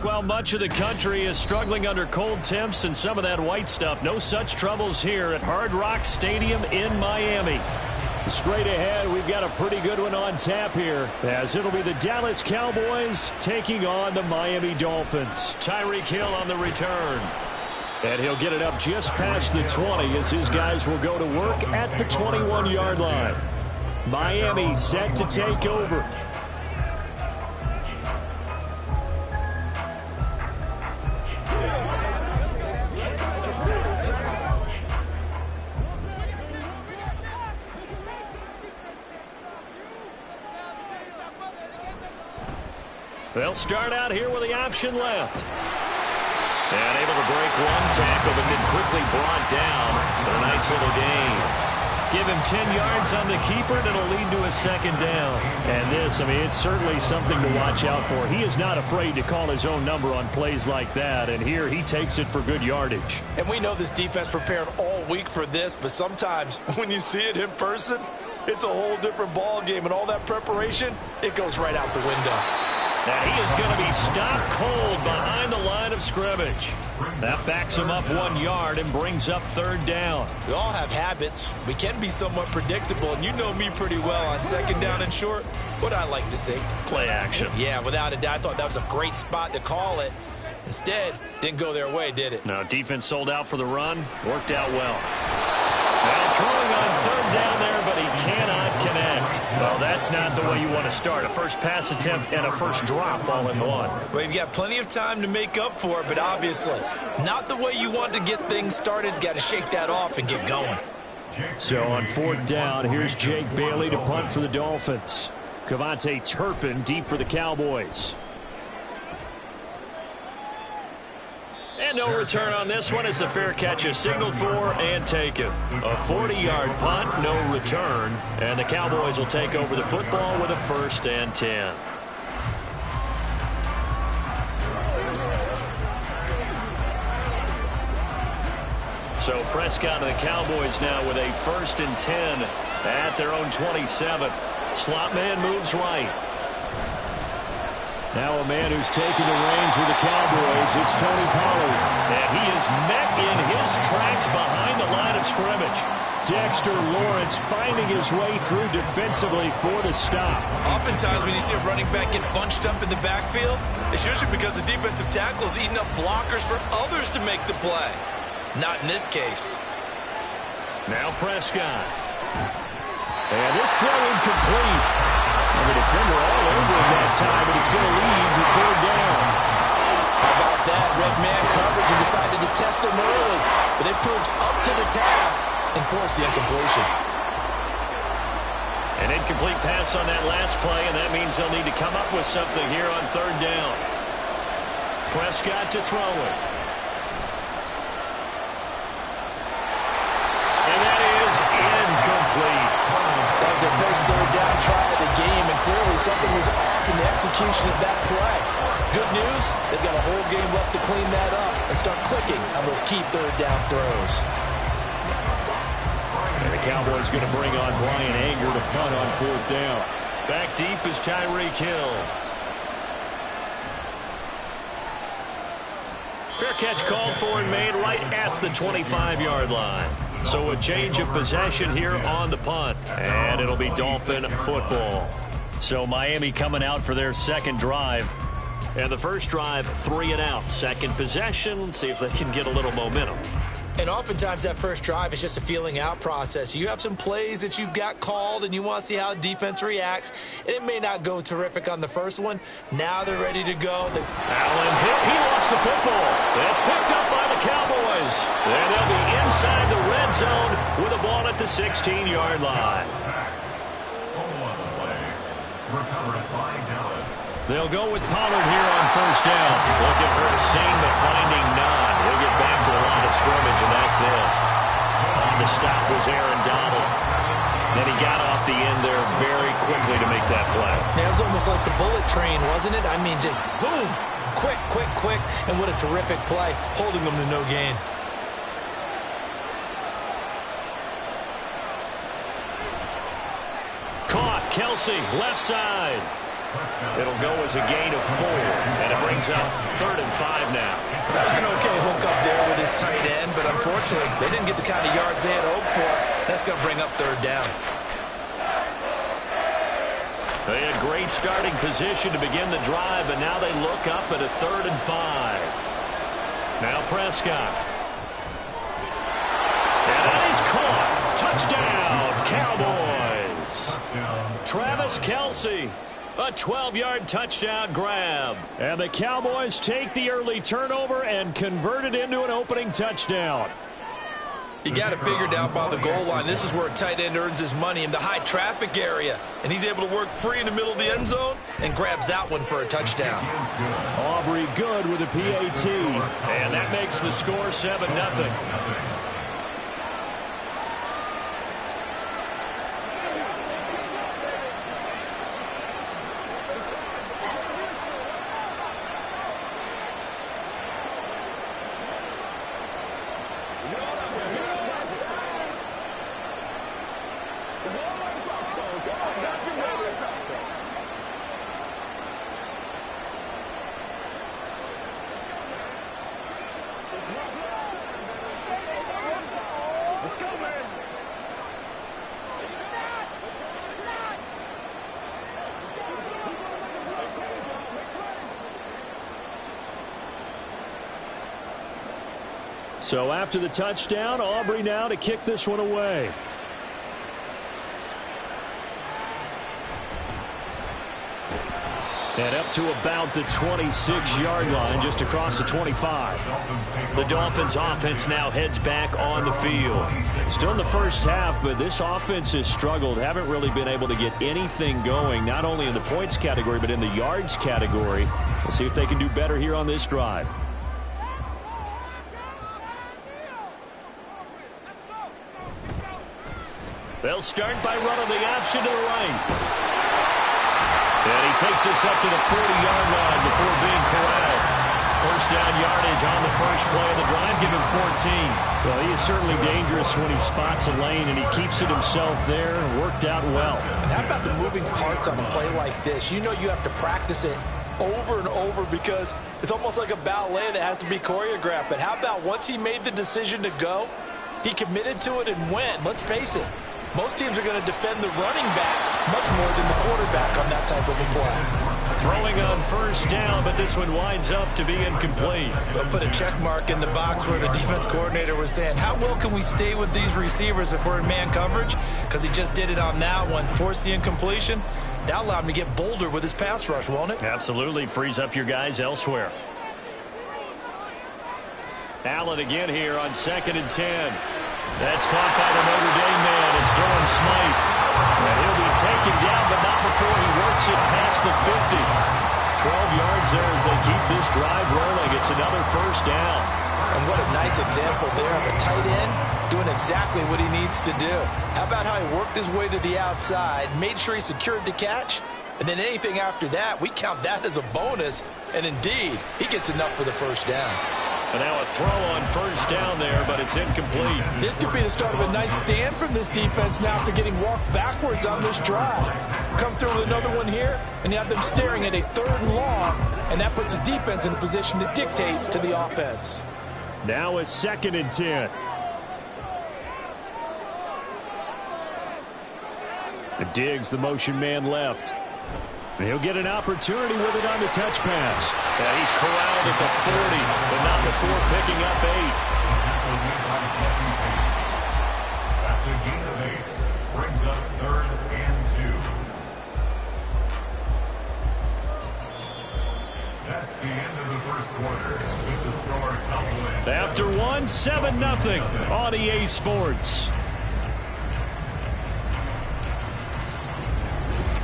Well, much of the country is struggling under cold temps and some of that white stuff. No such troubles here at Hard Rock Stadium in Miami. Straight ahead, we've got a pretty good one on tap here, as it'll be the Dallas Cowboys taking on the Miami Dolphins. Tyreek Hill on the return. And he'll get it up just past the 20 as his guys will go to work at the 21-yard line. Miami set to take over. They'll start out here with the option left. And able to break one tackle, but then quickly brought down for a nice little gain. Give him 10 yards on the keeper, and it'll lead to a second down. And this, I mean, it's certainly something to watch out for. He is not afraid to call his own number on plays like that, and here he takes it for good yardage. And we know this defense prepared all week for this, but sometimes when you see it in person, it's a whole different ball game, and all that preparation, it goes right out the window. And he is going to be stopped cold behind the line of scrimmage. That backs him up 1 yard and brings up third down. We all have habits. We can be somewhat predictable, and you know me pretty well on second down and short. What I like to see. Play action. Yeah, without a doubt. I thought that was a great spot to call it. Instead, didn't go their way, did it? No, defense sold out for the run. Worked out well. Now throwing on third down there, but he cannot connect. Well, that's not the way you want to start. A first pass attempt and a first drop all in one. Well, you've got plenty of time to make up for it, but obviously not the way you want to get things started. Got to shake that off and get going. So on fourth down, here's Jake Bailey to punt for the Dolphins. Cavante Turpin deep for the Cowboys. And no return on this one as the fair catch is signaled for and taken. A 40-yard punt, no return. And the Cowboys will take over the football with a 1st and 10. So Prescott and the Cowboys now with a 1st and 10 at their own 27. Slot man moves right. Now a man who's taking the reins with the Cowboys, it's Tony Pollard. And he is met in his tracks behind the line of scrimmage. Dexter Lawrence finding his way through defensively for the stop. Oftentimes when you see a running back get bunched up in the backfield, it's usually because the defensive tackle is eating up blockers for others to make the play. Not in this case. Now Prescott. And this throw incomplete. The defender all over him that time, but it's going to lead to third down. How about that? Red man coverage and decided to test him early, but it proved up to the task and forced the incompletion. And incomplete pass on that last play, and that means they'll need to come up with something here on third down. Prescott to throw it. And that is incomplete. That was their first third down try of the game, and clearly something was off in the execution of that play. Good news, they've got a whole game left to clean that up and start clicking on those key third down throws. And the Cowboys going to bring on Brian Anger to punt on fourth down. Back deep is Tyreek Hill. Fair catch called for and made right at the 25-yard line. So a change of possession here on the punt. And it'll be Dolphin football. So Miami coming out for their second drive. And the first drive, 3 and out. Second possession, let's see if they can get a little momentum. And oftentimes that first drive is just a feeling out process. You have some plays that you've got called and you want to see how defense reacts. And it may not go terrific on the first one. Now they're ready to go. Allen hit. He lost the football. That's picked up by the Cowboys. And they'll be inside the red zone with a ball at the 16-yard line. They'll go with Pollard here on first down. Looking for a seam, but finding none. He'll get back to the line of scrimmage, and that's it. On the stop was Aaron Donald. Then he got off the end there very quickly to make that play. Yeah, it was almost like the bullet train, wasn't it? I mean, just zoom. Quick, quick, quick. And what a terrific play, holding them to no gain. Caught. Kelsey, left side. It'll go as a gain of 4, and it brings up 3rd and 5 now. That was an okay hook up there with his tight end, but unfortunately, they didn't get the kind of yards they had hoped for. That's going to bring up 3rd down. They had great starting position to begin the drive, but now they look up at a 3rd and 5. Now Prescott. And that is caught. Touchdown, Cowboys. Travis Kelce. A 12-yard touchdown grab. And the Cowboys take the early turnover and convert it into an opening touchdown. You got it figured out by the goal line. This is where a tight end earns his money in the high traffic area. And he's able to work free in the middle of the end zone and grabs that one for a touchdown. Aubrey good with a PAT. And that makes the score 7-0. So after the touchdown, Aubrey now to kick this one away. And up to about the 26-yard line, just across the 25. The Dolphins offense now heads back on the field. Still in the first half, but this offense has struggled. Haven't really been able to get anything going, not only in the points category, but in the yards category. We'll see if they can do better here on this drive. They'll start by running the option to the right. And he takes us up to the 40-yard line before being corralled. First down yardage on the first play of the drive, give him 14. Well, he is certainly dangerous when he spots a lane, and he keeps it himself there. Worked out well. And how about the moving parts on a play like this? You know you have to practice it over and over because it's almost like a ballet that has to be choreographed. But how about once he made the decision to go, he committed to it and went. Let's face it. Most teams are going to defend the running back much more than the quarterback on that type of a play. Throwing on first down, but this one winds up to be incomplete. They'll put a check mark in the box where the defense coordinator was saying, how well can we stay with these receivers if we're in man coverage? Because he just did it on that one. Force the incompletion. That allowed him to get bolder with his pass rush, won't it? Absolutely. Frees up your guys elsewhere. Allen again here on 2nd and 10. That's caught by the Notre Dame man. It's Durham Smythe. And he'll be taken down, but not before he works it past the 50. 12 yards there as they keep this drive rolling. It's another first down. And what a nice example there of a tight end doing exactly what he needs to do. How about how he worked his way to the outside, made sure he secured the catch, and then anything after that, we count that as a bonus. And indeed, he gets enough for the first down. And now a throw on first down there, but it's incomplete. This could be the start of a nice stand from this defense now after getting walked backwards on this drive. Come through with another one here, and you have them staring at a 3rd and long, and that puts the defense in a position to dictate to the offense. Now a 2nd and 10. And Diggs, the motion man left. And he'll get an opportunity with it on the touch pass. Yeah, he's corralled at the 40, but not before picking up 8. That's a gain of 8. Brings up 3rd and 2. That's the end of the first quarter. With the score Cowboys. After 1, 7-0 on EA Sports.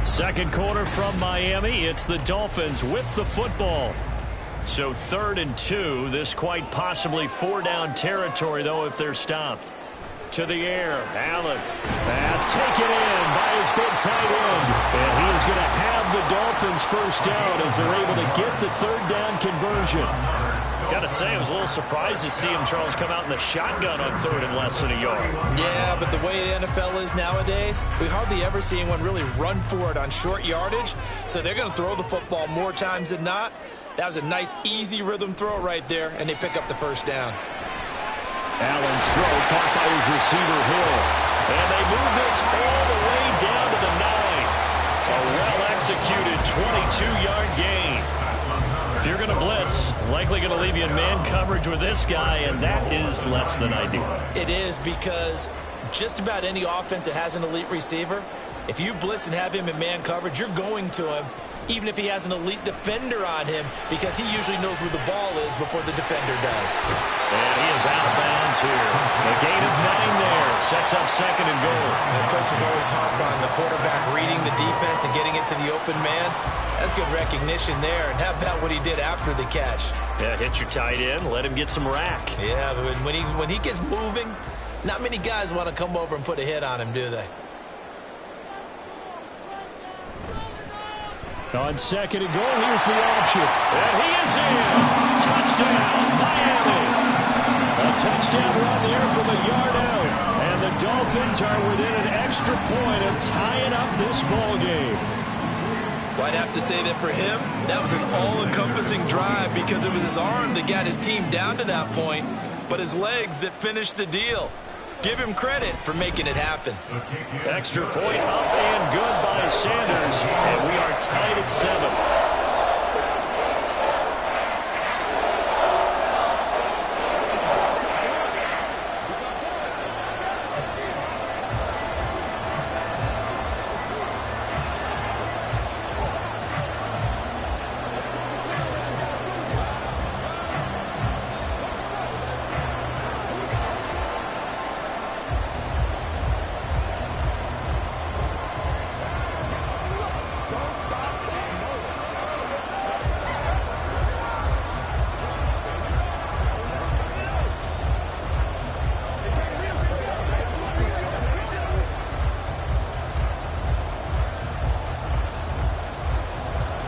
Second quarter from Miami. It's the Dolphins with the football. So 3rd and 2. This quite possibly 4-down territory, though, if they're stopped. To the air. Allen. Pass taken in by his big tight end. And he is going to have the Dolphins first down as they're able to get the 3rd down conversion. Got to say, I was a little surprised to see him, Charles, come out in the shotgun on 3rd and less than a yard. Yeah, but the way the NFL is nowadays, we hardly ever see anyone really run for it on short yardage. So they're going to throw the football more times than not. That was a nice, easy rhythm throw right there, and they pick up the first down. Allen's throw caught by his receiver, Hill. And they move this all the way down to the 9. A well-executed 22-yard gain. If you're going to blitz, likely going to leave you in man coverage with this guy, and that is less than ideal. It is, because just about any offense that has an elite receiver, if you blitz and have him in man coverage, you're going to him, even if he has an elite defender on him, because he usually knows where the ball is before the defender does. And he is out of bounds here. A gain of 9 there. Sets up 2nd and goal. The coaches always harp on the quarterback reading the defense and getting it to the open man. That's good recognition there. And how about what he did after the catch? Yeah, hit your tight end, let him get some rack. Yeah, but when he gets moving, not many guys want to come over and put a hit on him, do they? On 2nd and goal, here's the option. And he is in. Touchdown, Miami. A touchdown run there from a yard out. And the Dolphins are within an extra point of tying up this ball game. Well, I'd have to say that for him, that was an all-encompassing drive because it was his arm that got his team down to that point, but his legs that finished the deal. Give him credit for making it happen. Extra point up and good by Sanders, and we are tied at 7.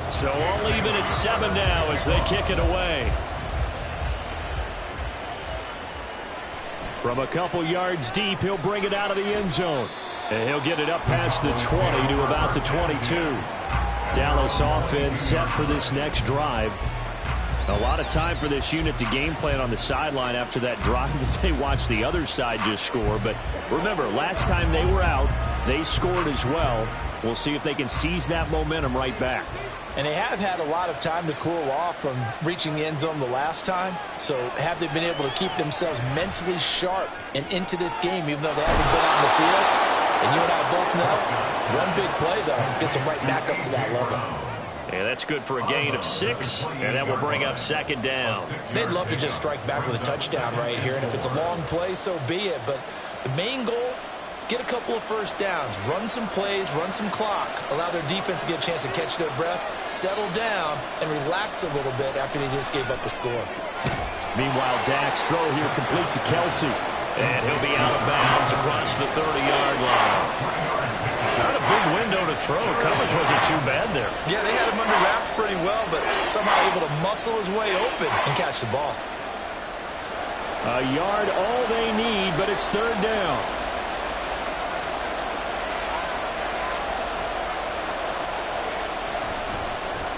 So all even at 7 now as they kick it away. From a couple yards deep, he'll bring it out of the end zone. And he'll get it up past the 20 to about the 22. Dallas offense set for this next drive. A lot of time for this unit to game plan on the sideline after that drive that they watched the other side just score. But remember, last time they were out, they scored as well. We'll see if they can seize that momentum right back. And they have had a lot of time to cool off from reaching the end zone the last time. So have they been able to keep themselves mentally sharp and into this game, even though they haven't been on the field? And you and I both know, one big play, though, gets them right back up to that level. Yeah, that's good for a gain of 6, and that will bring up 2nd down. They'd love to just strike back with a touchdown right here, and if it's a long play, so be it. But the main goal get a couple of first downs, run some plays, run some clock, allow their defense to get a chance to catch their breath, settle down, and relax a little bit after they just gave up a score. Meanwhile, Dak's throw here complete to Kelsey. And he'll be out of bounds across the 30-yard line. Not a big window to throw. Coverage wasn't too bad there. Yeah, they had him under wraps pretty well, but somehow able to muscle his way open and catch the ball. A yard all they need, but it's third down.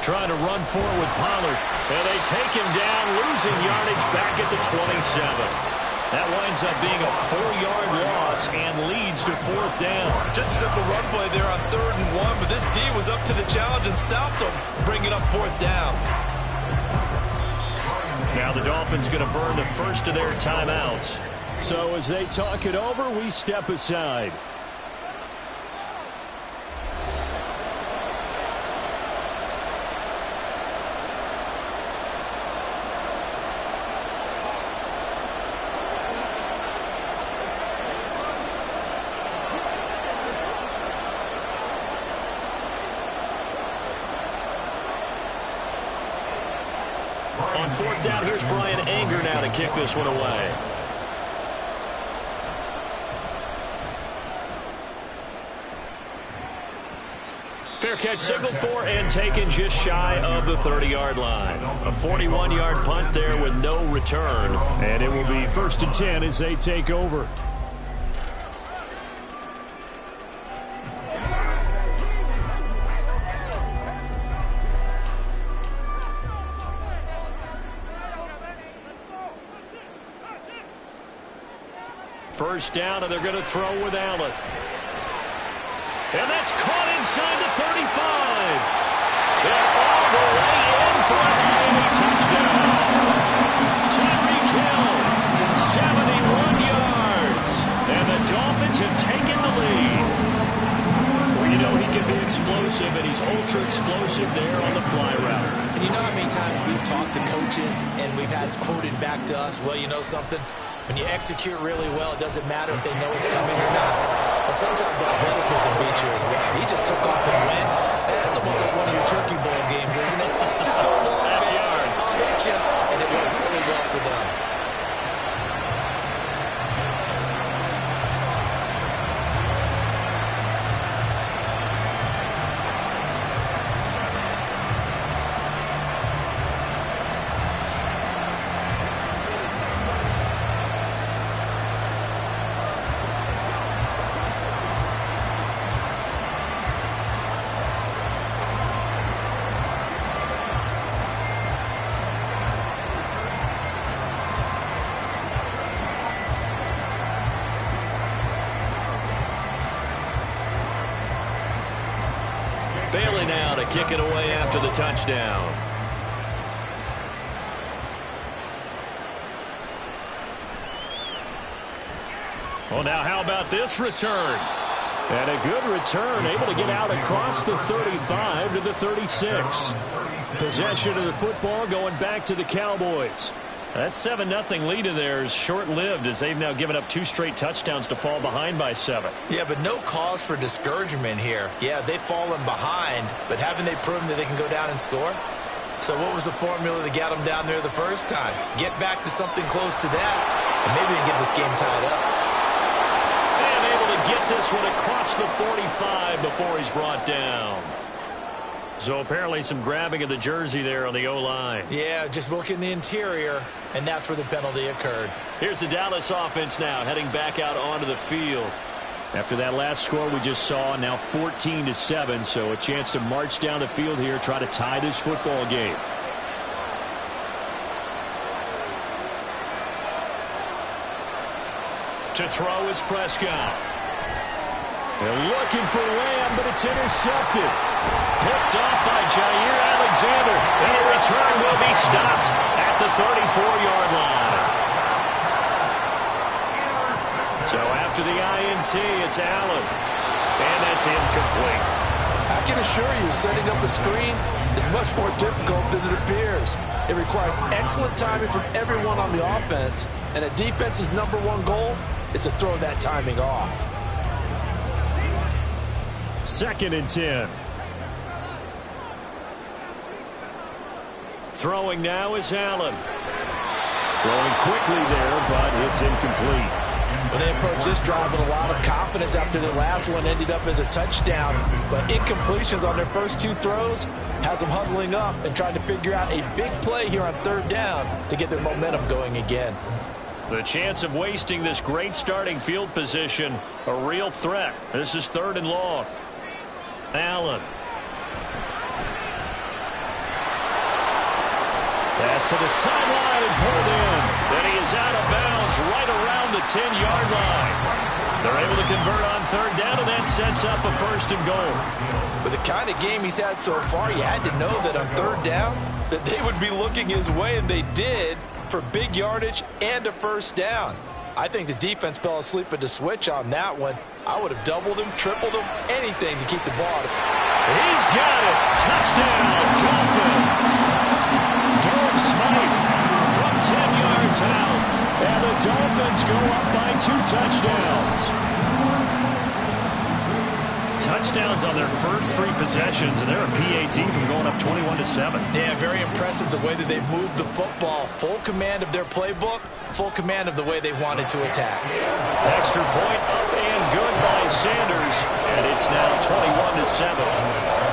Trying to run forward with Pollard. And they take him down, losing yardage back at the 27. That winds up being a 4-yard loss and leads to fourth down. Just a simple run play there on 3rd and 1, but this D was up to the challenge and stopped him, bringing up fourth down. Now the Dolphins going to burn the first of their timeouts. So as they talk it over, we step aside. On fourth down, here's Brian Anger now to kick this one away. Fair catch signaled for and taken just shy of the 30-yard line. A 41-yard punt there with no return. And it will be 1st and 10 as they take over. First down, and they're going to throw with Allen. And that's caught inside the 35. And all the way in for a Miami touchdown. Tyreek Hill, 71 yards. And the Dolphins have taken the lead. Well, you know he can be explosive, and he's ultra-explosive there on the fly route. And you know how many times we've talked to coaches, and we've had quoted back to us, well, you know something? When you execute really well, it doesn't matter if they know it's coming or not. But sometimes athleticism beats you as well. He just took off and went. That's almost like one of your Turkey Bowl games, isn't it? Just go long, man. I'll hit you. And it worked really well for them. Bailey now to kick it away after the touchdown. Well, now how about this return? And a good return, able to get out across the 35 to the 36. Possession of the football going back to the Cowboys. That 7-0 lead of theirs short-lived as they've now given up 2 straight touchdowns to fall behind by 7. Yeah, but no cause for discouragement here. Yeah, they've fallen behind, but haven't they proven that they can go down and score? So what was the formula that got them down there the first time? Get back to something close to that, and maybe they can get this game tied up. And able to get this one across the 45 before he's brought down. So apparently some grabbing of the jersey there on the O-line. Yeah, just look in the interior, and that's where the penalty occurred. Here's the Dallas offense now heading back out onto the field. After that last score we just saw, now 14-7, so a chance to march down the field here, try to tie this football game. To throw is Prescott. They're looking for Lamb, but it's intercepted. Picked off by Jair Alexander. And a return will be stopped at the 34-yard line. So after the INT, it's Allen. And that's incomplete. I can assure you, setting up a screen is much more difficult than it appears. It requires excellent timing from everyone on the offense. And a defense's #1 goal is to throw that timing off. 2nd and 10. Throwing now is Allen. Throwing quickly there, but it's incomplete. When they approach this drive with a lot of confidence after their last one ended up as a touchdown, but incompletions on their first 2 throws has them huddling up and trying to figure out a big play here on 3rd down to get their momentum going again. The chance of wasting this great starting field position, a real threat. This is 3rd and long. Allen. Pass to the sideline and pulled in. Then he is out of bounds right around the 10-yard line. They're able to convert on 3rd down, and that sets up a 1st and goal. With the kind of game he's had so far, you had to know that on 3rd down that they would be looking his way, and they did, for big yardage and a 1st down. I think the defense fell asleep at the switch on that one. I would have doubled him, tripled him, anything to keep the ball. He's got it. Touchdown, Dolphins. Durham Smythe from 10 yards out. And the Dolphins go up by 2 touchdowns. Touchdowns on their first 3 possessions, and they're a PAT from going up 21-7. Yeah, very impressive the way that they've moved the football. Full command of their playbook, full command of the way they wanted to attack. Extra point up and good by Sanders, and it's now 21-7.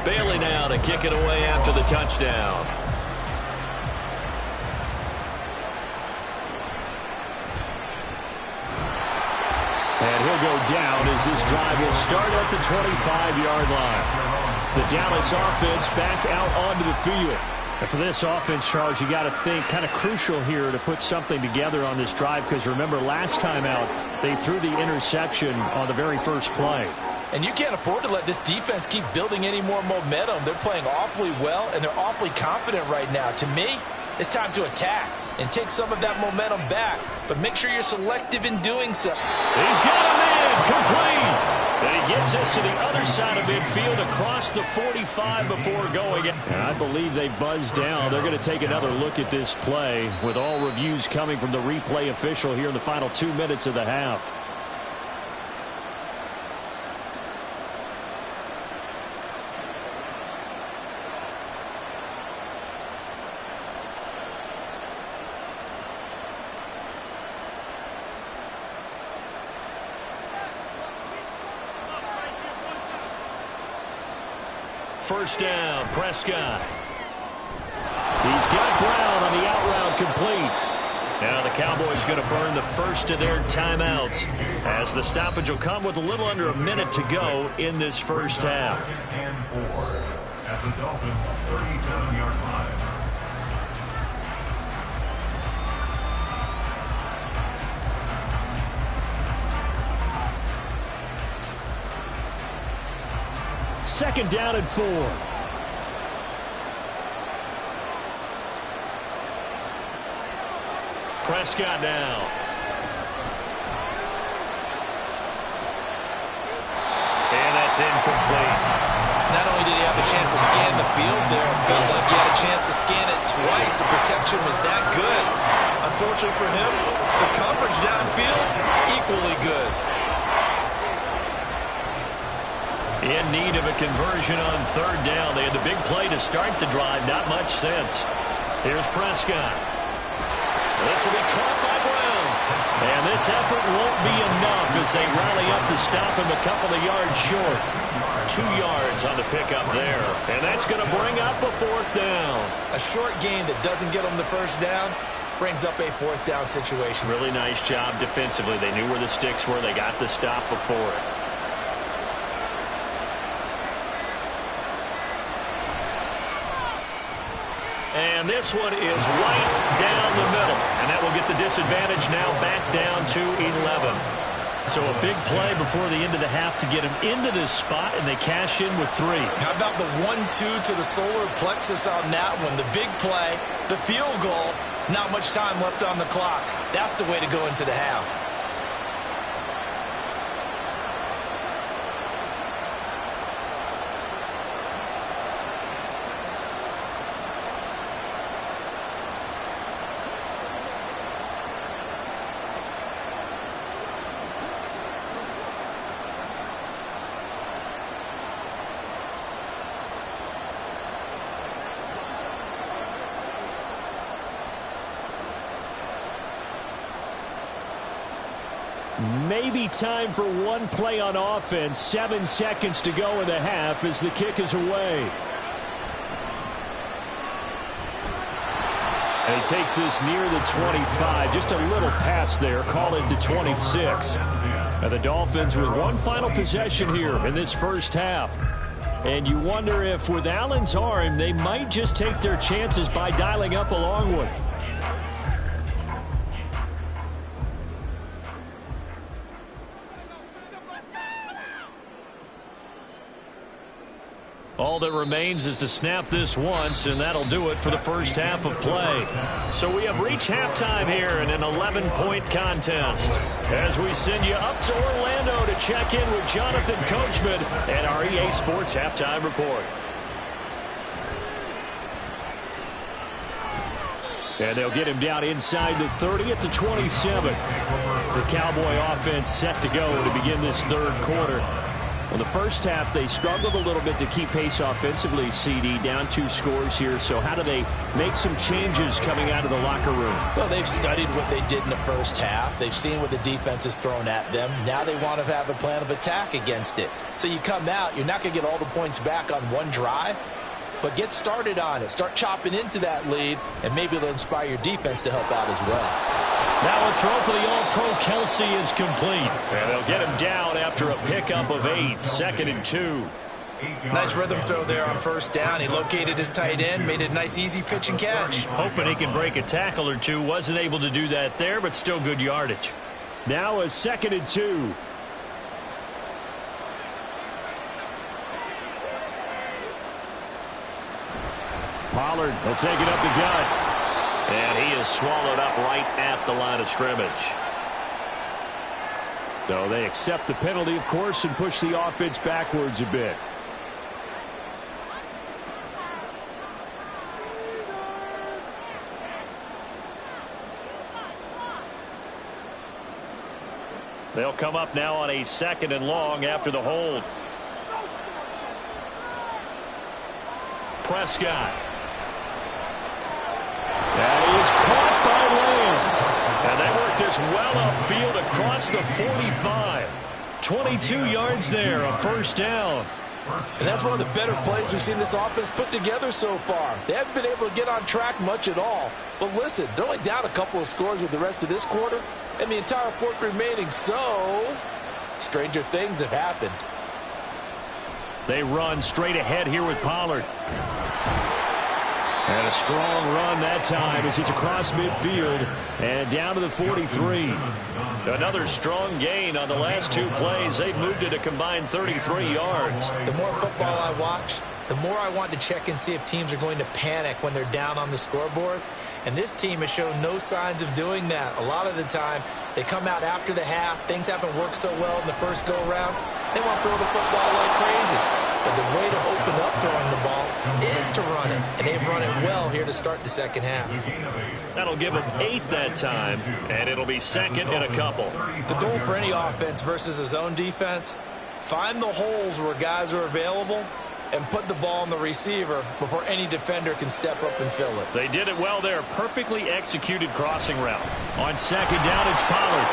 Bailey now to kick it away after the touchdown. And he'll go down as this drive will start at the 25-yard line. The Dallas offense back out onto the field. And for this offense, Charles, you got to think kind of crucial here to put something together on this drive, because remember last time out they threw the interception on the very first play. And you can't afford to let this defense keep building any more momentum. They're playing awfully well, and they're awfully confident right now. To me, it's time to attack and take some of that momentum back, but make sure you're selective in doing so. He's got him in, complete. And he gets us to the other side of midfield across the 45 before going. And I believe they buzzed down. They're going to take another look at this play with all reviews coming from the replay official here in the final 2 minutes of the half. First down, Prescott. He's got Brown on the out route complete. Now the Cowboys going to burn the first of their timeouts as the stoppage will come with a little under a minute to go in this first half. And 4 at the Dolphins' 37-yard line. Second down and 4. Prescott now. And that's incomplete. Not only did he have a chance to scan the field there, it felt like he had a chance to scan it twice. The protection was that good. Unfortunately for him, the coverage downfield, equally good. In need of a conversion on third down. They had the big play to start the drive. Not much sense. Here's Prescott. This will be caught by Brown. And this effort won't be enough as they rally up to stop him a couple of yards short. 2 yards on the pickup there. And that's going to bring up a fourth down. A short gain that doesn't get them the first down brings up a fourth down situation. Really nice job defensively. They knew where the sticks were. They got the stop before it. And this one is right down the middle. And that will get the disadvantage now back down to 11. So a big play before the end of the half to get him into this spot, and they cash in with 3. How about the 1-2 to the solar plexus on that one? The big play, the field goal, not much time left on the clock. That's the way to go into the half. Maybe time for one play on offense. 7 seconds to go in the half as the kick is away. And he takes this near the 25. Just a little pass there. Call it the 26. And the Dolphins with one final possession here in this first half. And you wonder if with Allen's arm, they might just take their chances by dialing up a long one. All that remains is to snap this once, and that'll do it for the first half of play. So we have reached halftime here in an 11-point contest. As we send you up to Orlando to check in with Jonathan Coachman and our EA Sports Halftime Report. And they'll get him down inside the 30 at the 27. The Cowboy offense set to go to begin this third quarter. Well, the first half, they struggled a little bit to keep pace offensively, CD, down 2 scores here. So how do they make some changes coming out of the locker room? Well, they've studied what they did in the first half. They've seen what the defense has thrown at them. Now they want to have a plan of attack against it. So you come out, you're not going to get all the points back on one drive, but get started on it. Start chopping into that lead, and maybe it'll inspire your defense to help out as well. Now a throw for the All-Pro Kelsey is complete. And they'll get him down after a pickup of 8. 2nd and 2. Nice rhythm throw there on first down. He located his tight end, made it a nice easy pitch and catch. Hoping he can break a tackle or two. Wasn't able to do that there, but still good yardage. Now a 2nd and 2. Pollard will take it up the gut. And he is swallowed up right at the line of scrimmage. So they accept the penalty, of course, and push the offense backwards a bit. They'll come up now on a 2nd and long after the hold. Prescott. And he is caught by Lamb. And they work this well upfield across the 45. 22 yards there, a first down. And that's one of the better plays we've seen this offense put together so far. They haven't been able to get on track much at all. But listen, they're only down a couple of scores with the rest of this quarter and the entire fourth remaining. So, stranger things have happened. They run straight ahead here with Pollard. And a strong run that time as he's across midfield and down to the 43. Another strong gain on the last 2 plays. They've moved it a combined 33 yards. The more football I watch, the more I want to check and see if teams are going to panic when they're down on the scoreboard. And this team has shown no signs of doing that. A lot of the time, they come out after the half. Things haven't worked so well in the first go-around. They want to throw the football like crazy. But the way to open up throwing the ball is to run it. And they've run it well here to start the second half. That'll give them 8 that time, and it'll be 2nd and a couple. The goal for any offense versus a zone defense, find the holes where guys are available and put the ball on the receiver before any defender can step up and fill it. They did it well there. Perfectly executed crossing route. On 2nd down, it's Pollard.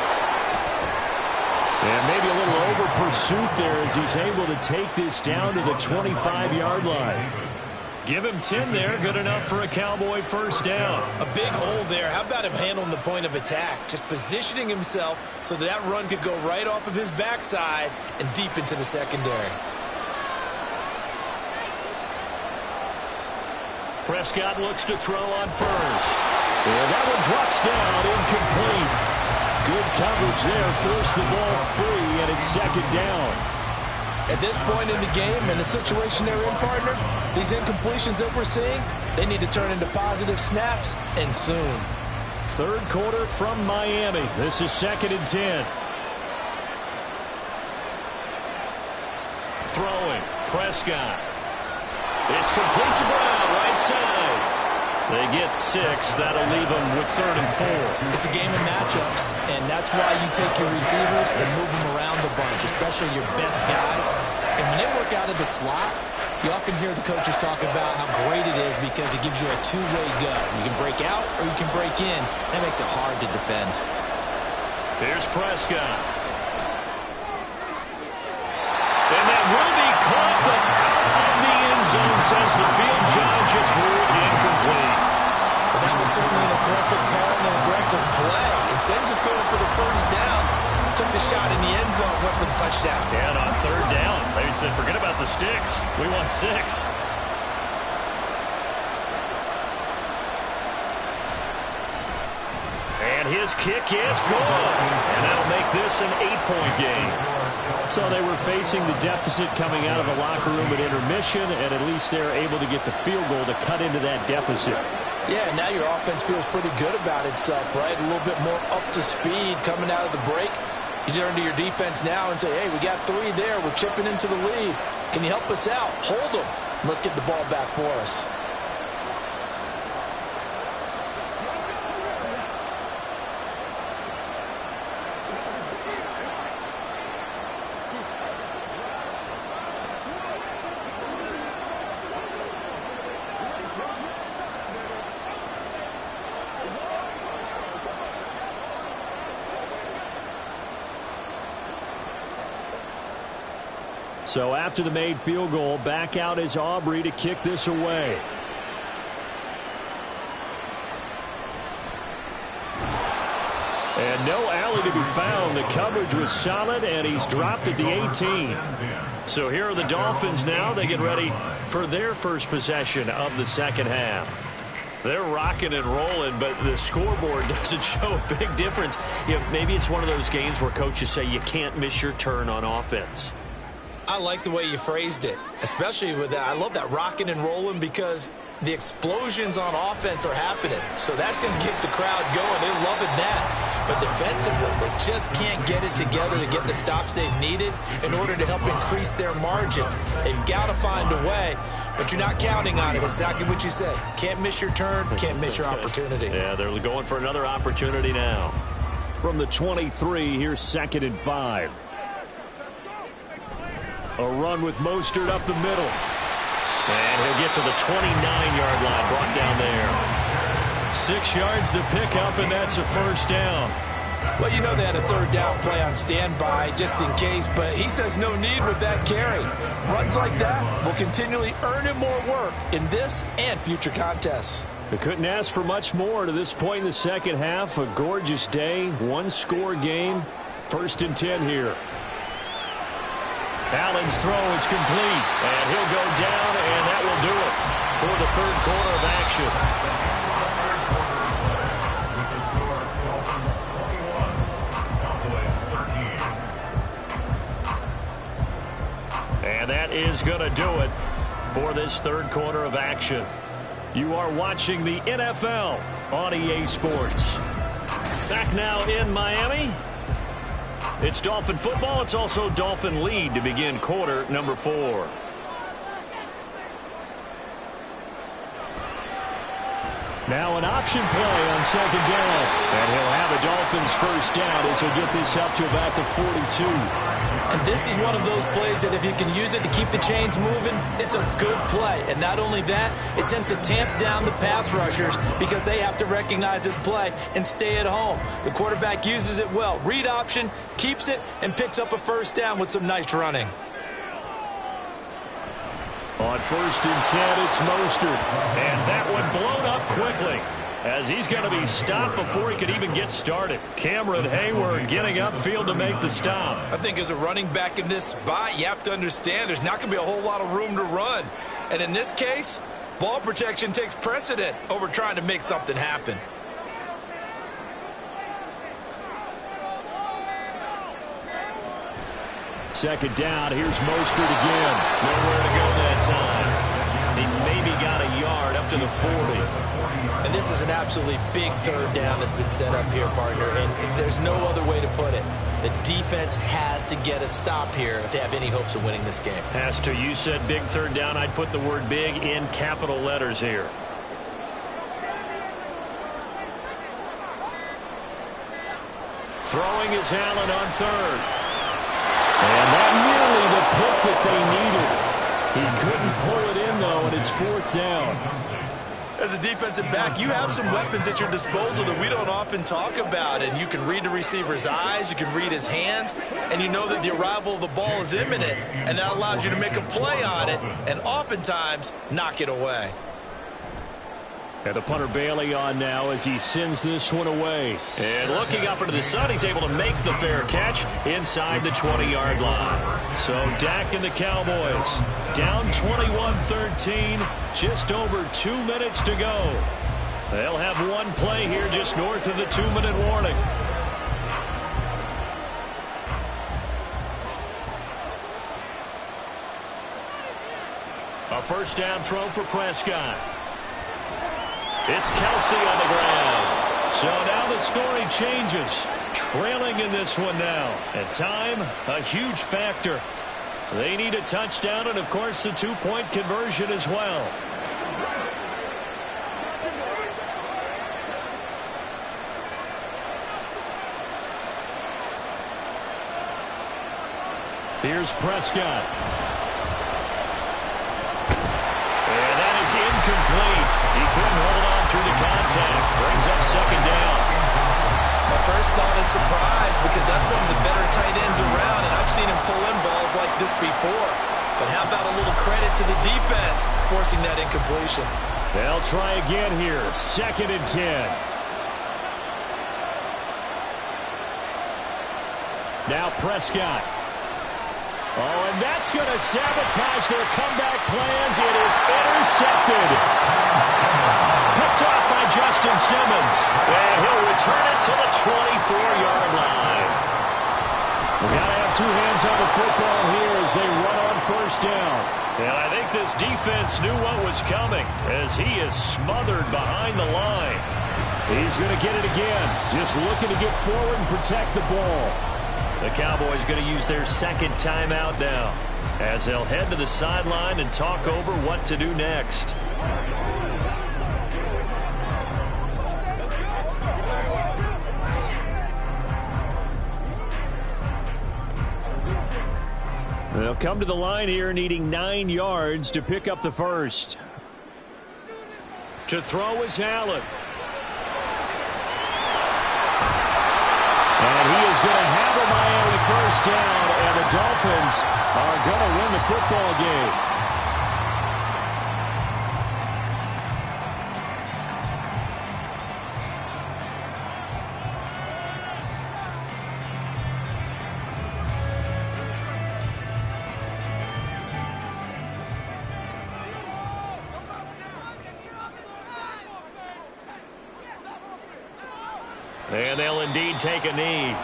And maybe a little over pursuit there as he's able to take this down to the 25-yard line. Give him 10 there. Good enough for a Cowboy first down. A big hole there. How about him handling the point of attack? Just positioning himself so that run could go right off of his backside and deep into the secondary. Prescott looks to throw on first. And that one drops down, incomplete. Good coverage there, forced the ball free, and it's second down. At this point in the game, and the situation they're in, partner, these incompletions that we're seeing, they need to turn into positive snaps, and soon. Third quarter from Miami. This is 2nd and 10. Throwing, Prescott. It's complete to Brown, right side. They get 6. That'll leave them with 3rd and 4. It's a game of matchups, and that's why you take your receivers and move them around the bunch, especially your best guys. And when they work out of the slot, you often hear the coaches talk about how great it is because it gives you a two-way go. You can break out or you can break in. That makes it hard to defend. Here's Prescott. And that will be caught, but out of the end zone, says the field judge. It's ruled incomplete. Well, that was certainly an aggressive call and an aggressive play. Instead of just going for the first down, took the shot in the end zone, went for the touchdown. Yeah, and on 3rd down, they said, forget about the sticks. We want 6. And his kick is good. And that'll make this an 8-point game. So they were facing the deficit coming out of the locker room at intermission, and at least they're able to get the field goal to cut into that deficit. Yeah, now your offense feels pretty good about itself, right? A little bit more up to speed coming out of the break. You turn to your defense now and say, hey, we got 3 there. We're chipping into the lead. Can you help us out? Hold them. Let's get the ball back for us. So after the made field goal, back out is Aubrey to kick this away. And no alley to be found. The coverage was solid, and he's dropped at the 18. So here are the Dolphins now. They get ready for their first possession of the second half. They're rocking and rolling, but the scoreboard doesn't show a big difference. You know, maybe it's one of those games where coaches say you can't miss your turn on offense. I like the way you phrased it, especially with that. I love that rocking and rolling because the explosions on offense are happening. So that's going to get the crowd going. They're loving that. But defensively, they just can't get it together to get the stops they've needed in order to help increase their margin. They've got to find a way, but you're not counting on it. It's exactly what you said. Can't miss your turn, can't miss your opportunity. Yeah, they're going for another opportunity now. From the 23, here's 2nd and 5. A run with Mostert up the middle. And he'll get to the 29-yard line, brought down there. 6 yards to pick up, and that's a first down. Well, you know they had a 3rd down play on standby just in case, but he says no need with that carry. Runs like that will continually earn him more work in this and future contests. They couldn't ask for much more to this point in the second half. A gorgeous day, 1-score game. 1st and 10 here. Allen's throw is complete, and he'll go down, and that will do it for the 3rd quarter of action. And that is going to do it for this 3rd quarter of action. You are watching the NFL on EA Sports. Back now in Miami. It's Dolphin football. It's also Dolphin lead to begin quarter number 4. Now an option play on 2nd down. And he'll have a Dolphins first down as he'll get this up to about the 42. And this is one of those plays that if you can use it to keep the chains moving, it's a good play. And not only that, it tends to tamp down the pass rushers because they have to recognize this play and stay at home. The quarterback uses it well. Read option, keeps it, and picks up a first down with some nice running. On 1st and 10, it's Mostert. And that one blown up quickly as he's going to be stopped before he could even get started. Cameron Hayward getting upfield to make the stop. I think as a running back in this spot, you have to understand there's not going to be a whole lot of room to run. And in this case, Ball protection takes precedent over trying to make something happen. Second down, here's Mostert again. Nowhere to go that time. He maybe got a yard up to the 40. And this is an absolutely big third down that's been set up here, partner, and there's no other way to put it. The defense has to get a stop here if they have any hopes of winning this game. Has to. You said big third down. I'd put the word big in capital letters here. Throwing is Allen on third. And that nearly the pick that they needed. He couldn't pull it in, though, and it's fourth down. As a defensive back, you have some weapons at your disposal that we don't often talk about. And you can read the receiver's eyes, you can read his hands, and you know that the arrival of the ball is imminent. And that allows you to make a play on it and oftentimes knock it away. And the punter Bailey on now as he sends this one away. And looking up into the sun, he's able to make the fair catch inside the 20-yard line. So Dak and the Cowboys down 21-13, just over 2 minutes to go. They'll have one play here just north of the 2-minute warning. A first down throw for Prescott. It's Kelsey on the ground. So now the story changes. Trailing in this one now. And time, a huge factor. They need a touchdown and, of course, the two-point conversion as well. Here's Prescott. And that is incomplete. He couldn't hold on through the contact. Brings up second down. My first thought is surprise because that's one of the better tight ends around, and I've seen him pull in balls like this before. But how about a little credit to the defense forcing that incompletion? They'll try again here. 2nd and 10. Now Prescott. Oh, and that's going to sabotage their comeback plans. It is intercepted. Picked off by Justin Simmons. And he'll return it to the 24-yard line. We've got to have two hands on the football here as they run on first down. And I think this defense knew what was coming as he is smothered behind the line. He's going to get it again. Just looking to get forward and protect the ball. The Cowboys going to use their second timeout now as they'll head to the sideline and talk over what to do next. They'll come to the line here needing 9 yards to pick up the first. To throw is Allen. And he is going to have a Miami first down, and the Dolphins are going to win the football game. And they'll indeed take a knee.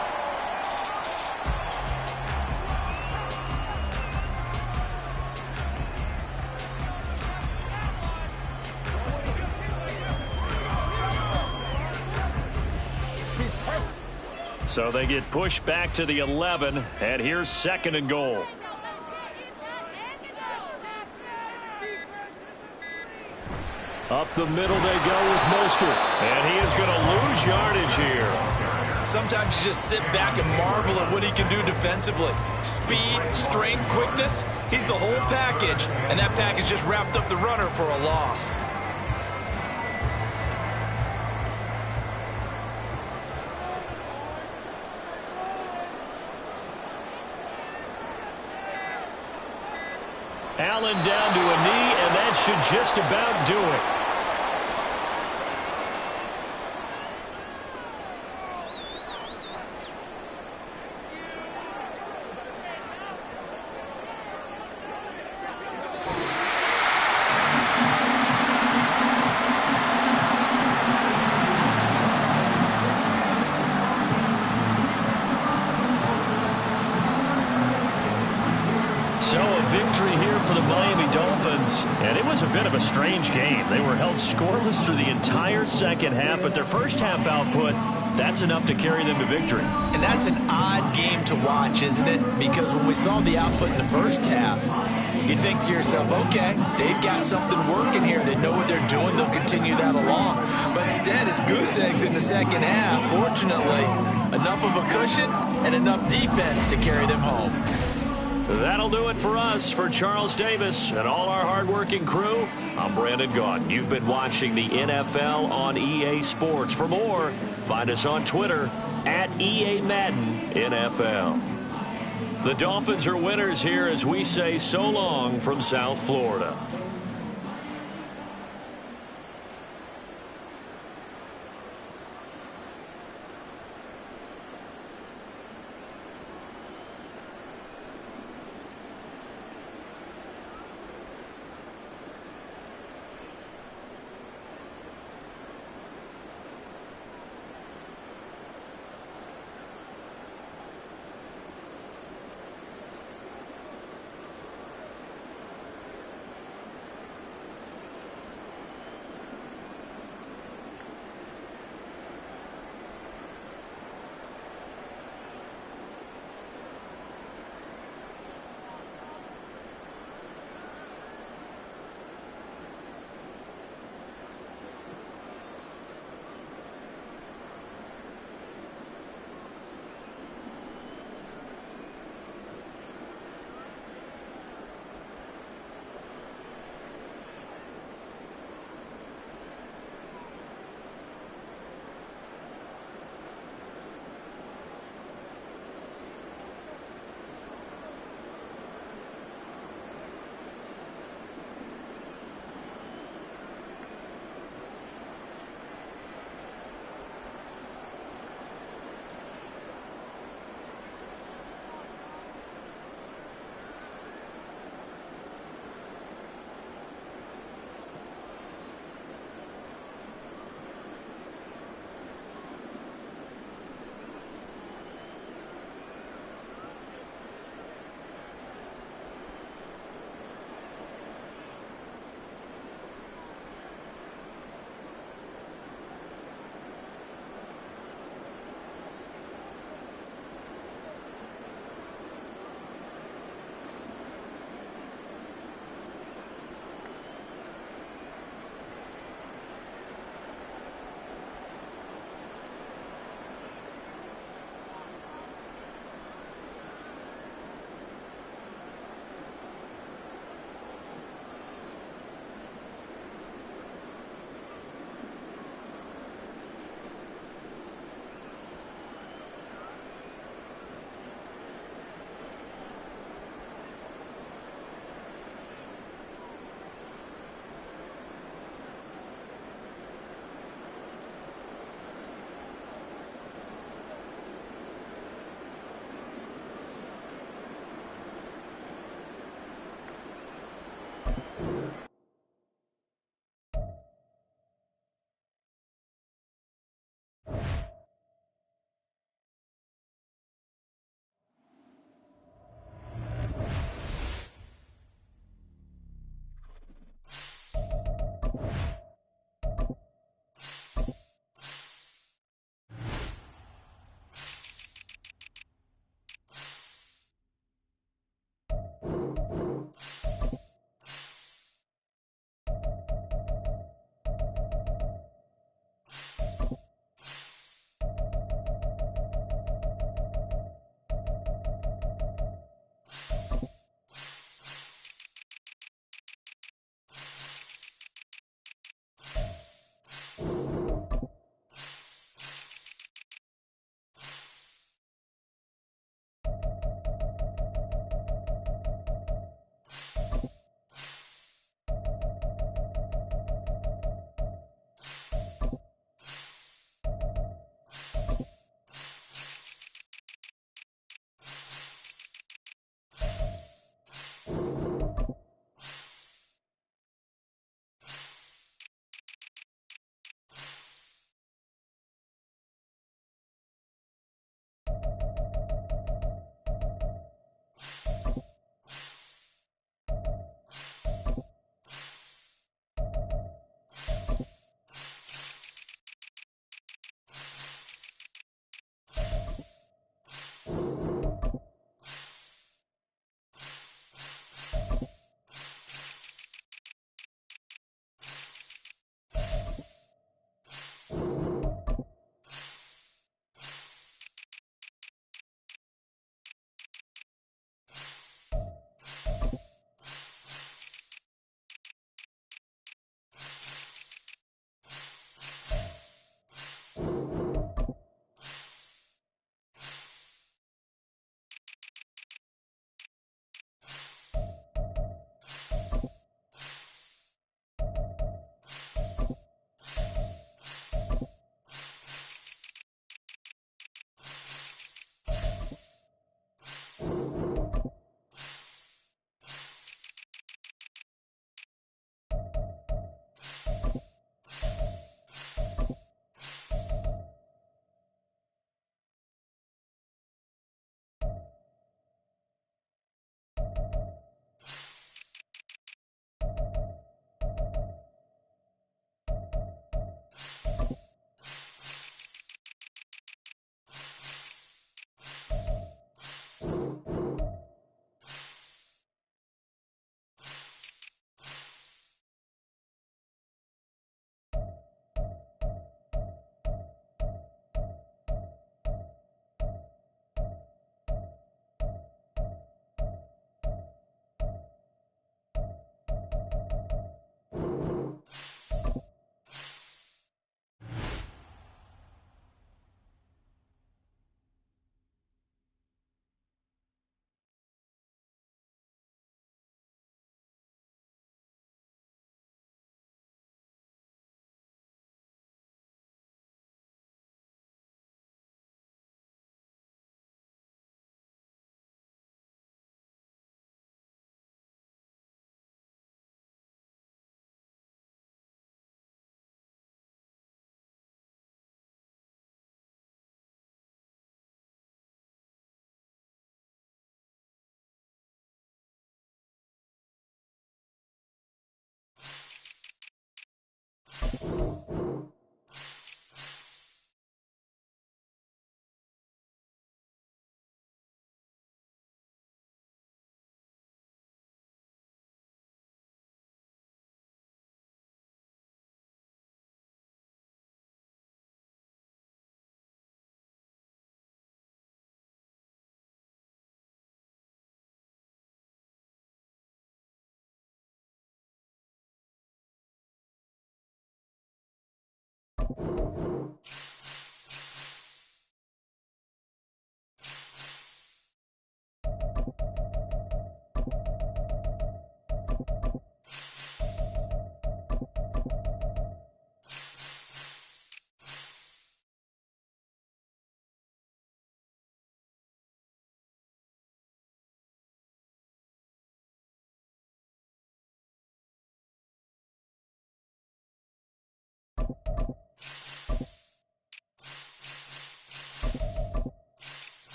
So they get pushed back to the 11, and here's 2nd and goal. Up the middle they go with Mostert. And he is going to lose yardage here. Sometimes you just sit back and marvel at what he can do defensively. Speed, strength, quickness. He's the whole package. And that package just wrapped up the runner for a loss. Allen down to a knee, and that should just about do it. victory here for the Miami Dolphins. And it was a bit of a strange game. They were held scoreless through the entire second half, but their first half output, that's enough to carry them to victory. And that's an odd game to watch, isn't it? Because when we saw the output in the first half, you'd think to yourself, okay, they've got something working here. They know what they're doing. They'll continue that along. But instead, it's goose eggs in the second half. Fortunately, enough of a cushion and enough defense to carry them home. That'll do it for us. For Charles Davis and all our hardworking crew, I'm Brandon Gaudin. You've been watching the NFL on EA Sports. For more, find us on Twitter at EA Madden NFL. The Dolphins are winners here as we say so long from South Florida.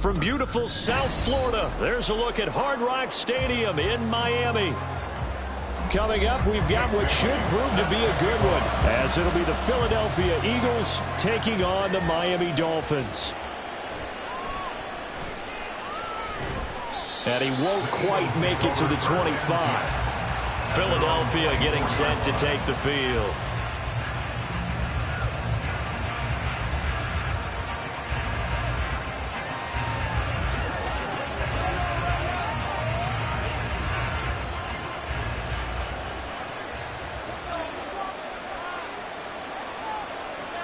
From beautiful South Florida, there's a look at Hard Rock Stadium in Miami. Coming up, we've got what should prove to be a good one, as it'll be the Philadelphia Eagles taking on the Miami Dolphins. And he won't quite make it to the 25. Philadelphia getting set to take the field.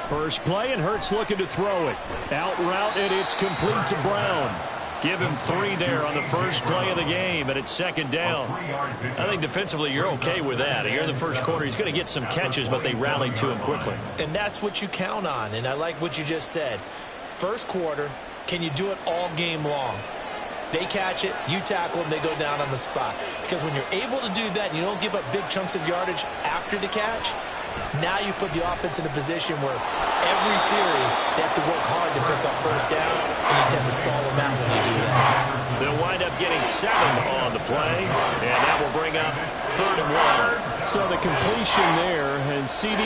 First play, and Hurts looking to throw it. Out route, and it's complete to Brown. Give him 3 there on the first play of the game, and it's second down. I think defensively you're okay with that. Here in the first quarter, he's going to get some catches, but they rallied to him quickly. And that's what you count on, and I like what you just said. First quarter, can you do it all game long? They catch it, you tackle them, they go down on the spot. Because when you're able to do that and you don't give up big chunks of yardage after the catch, now you put the offense in a position where every series they have to work hard to pick up first downs, and you tend to stall them out when you do that. They'll wind up getting 7 on the play, and that will bring up 3rd and 1. So the completion there, and CD,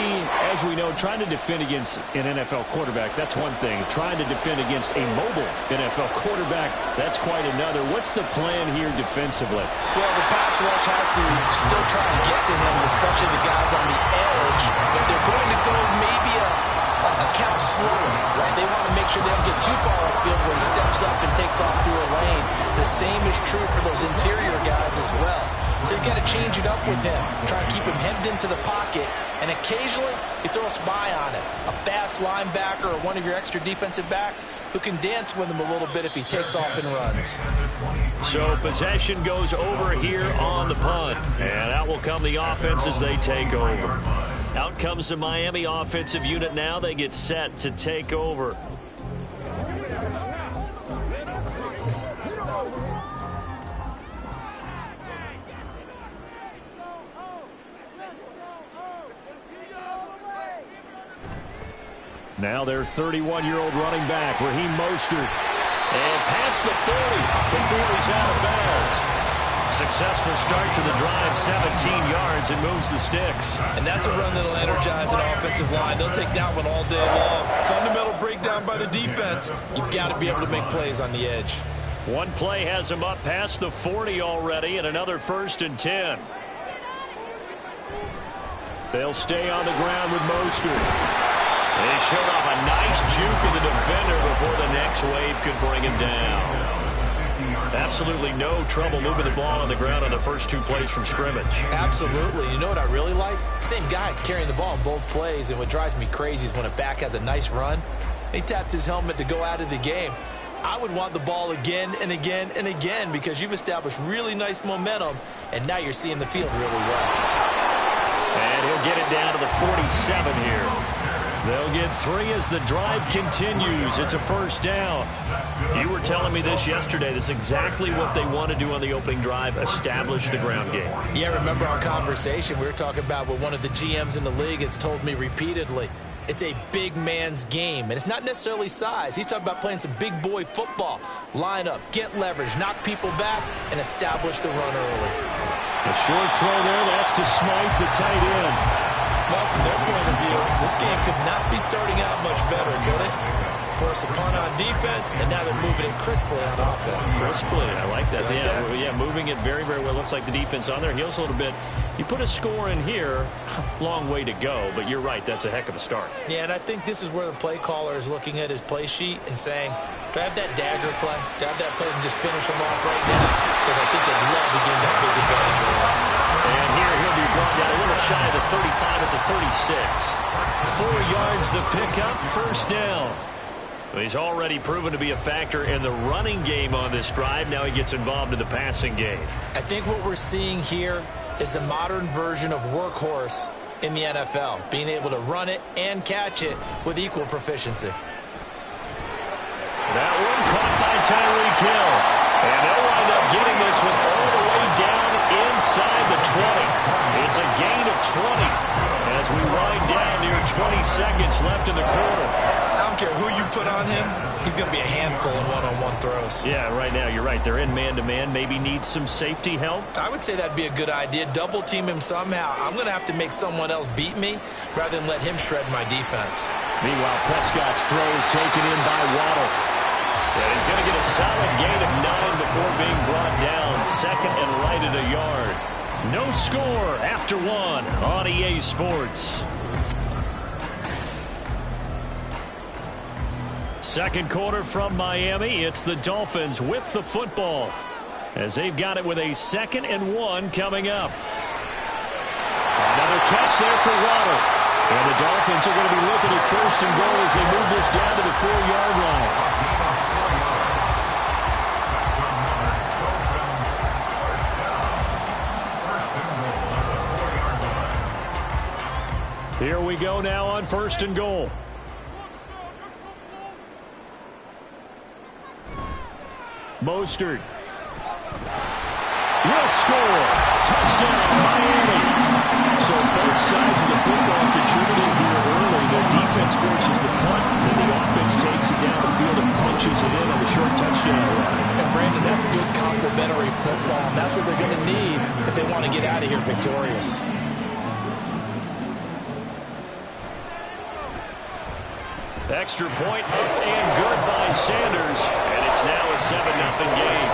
as we know, trying to defend against an NFL quarterback, that's one thing. Trying to defend against a mobile NFL quarterback, that's quite another. What's the plan here defensively? Well, the pass rush has to still try to get to him, especially the guys on the edge, but they're going to go maybe a count slower, right? They want to make sure they don't get too far upfield where he steps up and takes off through a lane. The same is true for those interior guys as well. So you got to change it up with him. Try to keep him hemmed into the pocket, and occasionally you throw a spy on him. A fast linebacker or one of your extra defensive backs who can dance with him a little bit if he takes off and runs. So possession goes over here on the punt, and out will come the offense as they take over. Out comes the Miami offensive unit now. They get set to take over. Now their 31-year-old running back, Raheem Mostert. And past the 40 before he's out of bounds. Successful start to the drive, 17 yards, and moves the sticks. And that's a run that'll energize an offensive line. They'll take that one all day long. Fundamental breakdown by the defense. You've got to be able to make plays on the edge. One play has him up past the 40 already, and another 1st and 10. They'll stay on the ground with Mostert. They showed off a nice juke of the defender before the next wave could bring him down. Absolutely no trouble moving the ball on the ground on the first 2 plays from scrimmage. Absolutely. You know what I really like? Same guy carrying the ball in both plays, and what drives me crazy is when a back has a nice run, he taps his helmet to go out of the game. I would want the ball again and again and again because you've established really nice momentum, and now you're seeing the field really well. And he'll get it down to the 47 here. They'll get 3 as the drive continues. It's a 1st down. You were telling me this yesterday. That's exactly what they want to do on the opening drive, establish the ground game. Yeah, remember our conversation? We were talking about what one of the GMs in the league has told me repeatedly. It's a big man's game, and it's not necessarily size. He's talking about playing some big boy football. Line up, get leverage, knock people back, and establish the run early. A short throw there. That's to Smythe, the tight end. Well, from their point of view, this game could not be starting out much better, could it? Force a punt on defense, and now they're moving it crisply on offense. Crisply, I like that. Like yeah, moving it very, very well. Looks like the defense on their heels a little bit. You put a score in here, long way to go, but you're right, that's a heck of a start. Yeah, and I think this is where the play caller is looking at his play sheet and saying, do I have that dagger play? Do I have that play and just finish them off right now? Because I think they'd love to gain that big advantage early. And here he'll be brought down a little shy of the 35 at the 36. 4 yards the pickup, 1st down. He's already proven to be a factor in the running game on this drive. Now he gets involved in the passing game. I think what we're seeing here is the modern version of workhorse in the NFL, being able to run it and catch it with equal proficiency. That one caught by Tyreek Hill. And they'll wind up getting this one all the way down inside the 20. It's a gain of 20 as we wind down near 20 seconds left in the quarter. I'm care who you put on him, he's going to be a handful in one-on-one throws. Yeah, right now you're right. They're in man-to-man. Maybe need some safety help. I would say that'd be a good idea. Double team him somehow. I'm going to have to make someone else beat me rather than let him shred my defense. Meanwhile, Prescott's throw is taken in by Waddle. And he's going to get a solid gain of 9 before being brought down. Second and right at a yard. No score after 1 on EA Sports. Second quarter from Miami. It's the Dolphins with the football as they've got it with a 2nd and 1 coming up. Another catch there for Waddle. And the Dolphins are going to be looking at 1st and goal as they move this down to the 4-yard line. Here we go now on 1st and goal. Mostert will score. Touchdown, Miami. So both sides of the football contributing here early. The defense forces the punt, and the offense takes it down the field and punches it in on the short touchdown run. And Brandon, that's good complementary football. And that's what they're going to need if they want to get out of here victorious. Extra point up and good by Sanders. And it's now a 7-0 game.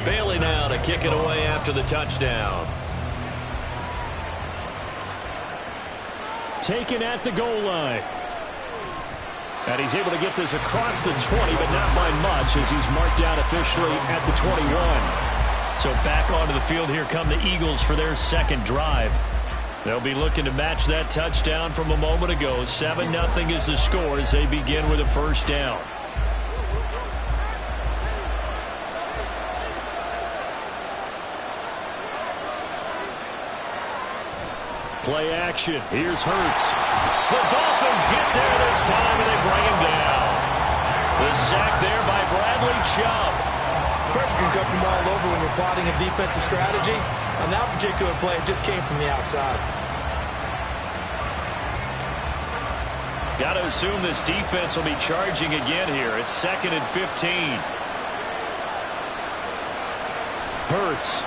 Bailey now to kick it away after the touchdown. Taken at the goal line. And he's able to get this across the 20, but not by much as he's marked out officially at the 21. So back onto the field here come the Eagles for their second drive. They'll be looking to match that touchdown from a moment ago. 7-0 is the score as they begin with a first down. Play action. Here's Hurts. The Dolphins get there this time, and they bring him down. The sack there by Bradley Chubb. Pressure can come from all over when you're plotting a defensive strategy. On that particular play, it just came from the outside. Got to assume this defense will be charging again here. It's 2nd and 15. Hurts.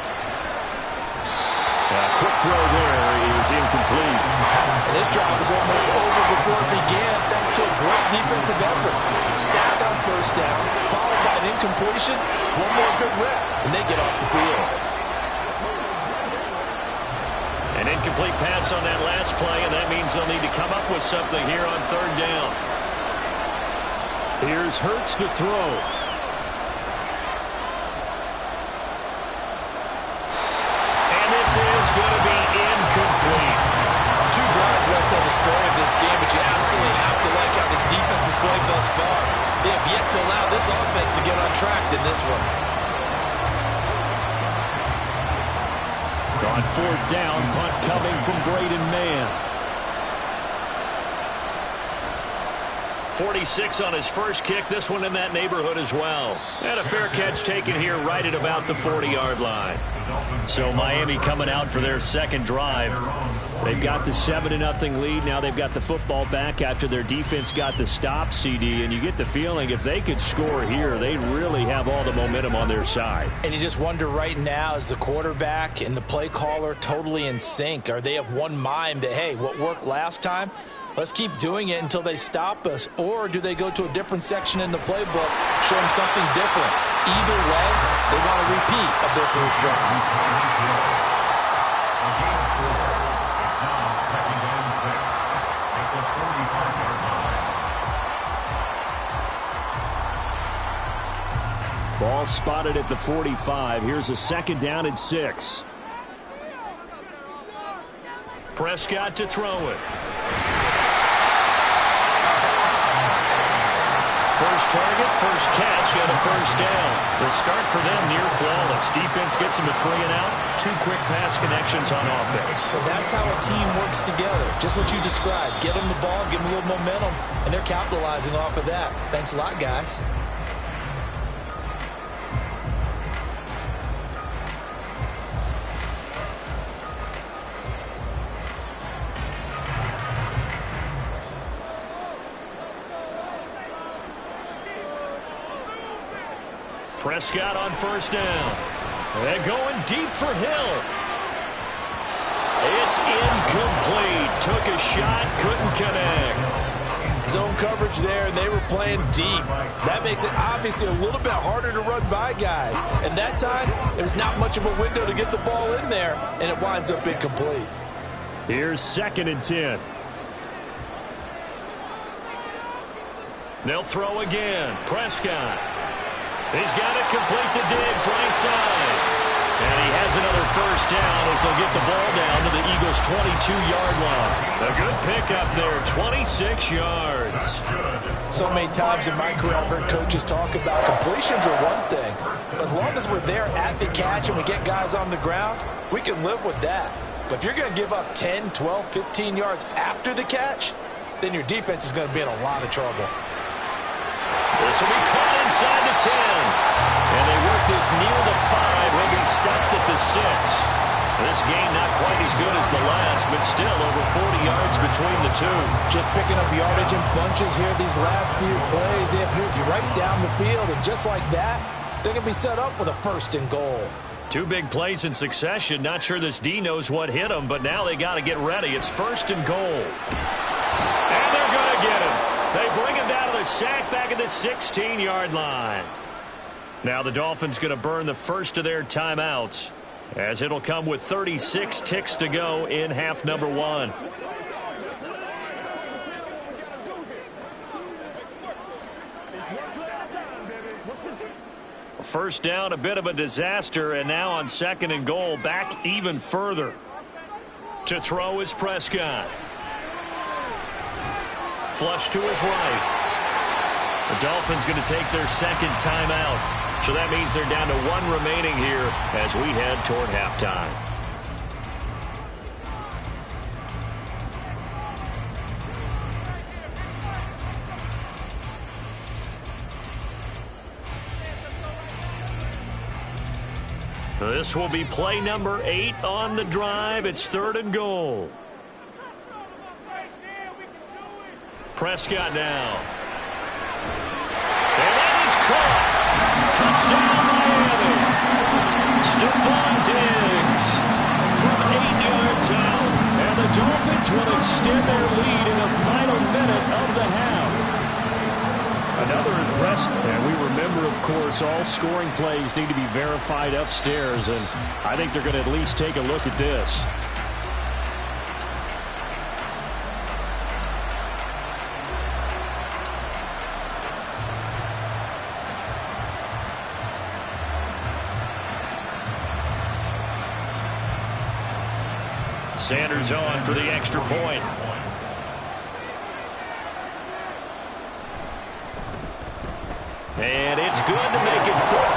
Quick throw there is incomplete. And this drive was almost over before it began thanks to a great defensive effort. Sack on first down, followed by an incompletion. One more good rep, and they get off the field. An incomplete pass on that last play, and that means they'll need to come up with something here on 3rd down. Here's Hurts to throw. Is going to be incomplete. 2 drives will tell the story of this game, but you absolutely have to like how this defense has played thus far. They have yet to allow this offense to get on track in this one. On 4th down, punt coming from Braden Mann. 46 on his first kick. This one in that neighborhood as well. And a fair catch taken here right at about the 40-yard line. So Miami coming out for their second drive. They've got the 7-0 lead. Now they've got the football back after their defense got the stop, CD. And you get the feeling if they could score here, they really have all the momentum on their side. And you just wonder right now, is the quarterback and the play caller totally in sync? Are they of one mind that, hey, what worked last time? Let's keep doing it until they stop us. Or do they go to a different section in the playbook, show them something different? Either way, they want a repeat of their first drive. Ball spotted at the 45. Here's a second down and 6. Prescott to throw it. First target, first catch, and a first down. The start for them near flawless. Defense gets them to 3 and out. 2 quick pass connections on offense. So that's how a team works together. Just what you described. Get them the ball, give them a little momentum, and they're capitalizing off of that. Thanks a lot, guys. Prescott on first down. They're going deep for Hill. It's incomplete. Took a shot, couldn't connect. Zone coverage there, and they were playing deep. That makes it obviously a little bit harder to run by guys. And that time, it was not much of a window to get the ball in there, and it winds up incomplete. Here's 2nd and 10. They'll throw again. Prescott. He's got it complete to Diggs, right side. And he has another first down as they'll get the ball down to the Eagles' 22-yard line. A good pickup there, 26 yards. So many times in my career, I've heard coaches talk about completions are one thing. But as long as we're there at the catch and we get guys on the ground, we can live with that. But if you're going to give up 10, 12, 15 yards after the catch, then your defense is going to be in a lot of trouble. This will be caught inside the 10. And they work this near the 5. He'll be stopped at the 6. This game not quite as good as the last, but still over 40 yards between the two. Just picking up yardage in bunches here these last few plays. They have moved right down the field, and just like that, they can be set up with a 1st and goal. 2 big plays in succession. Not sure this D knows what hit him, but now they got to get ready. It's 1st and goal. And they're going to get him. They bring him down to the sack back at the 16-yard line. Now the Dolphins going to burn the first of their timeouts, as it'll come with 36 ticks to go in half number 1. First down, a bit of a disaster, and now on 2nd and goal, back even further. To throw is Prescott. Flush to his right. The Dolphins going to take their 2nd timeout. So that means they're down to 1 remaining here as we head toward halftime. This will be play number 8 on the drive. It's 3rd and goal. Prescott now. And that is caught. Touchdown, Miami. Stephon Diggs from 8 yards out. And the Dolphins will extend their lead in the final minute of the half. Another impressive. And we remember, of course, all scoring plays need to be verified upstairs. And I think they're going to at least take a look at this. Sanders on for the extra point. And it's good to make it 4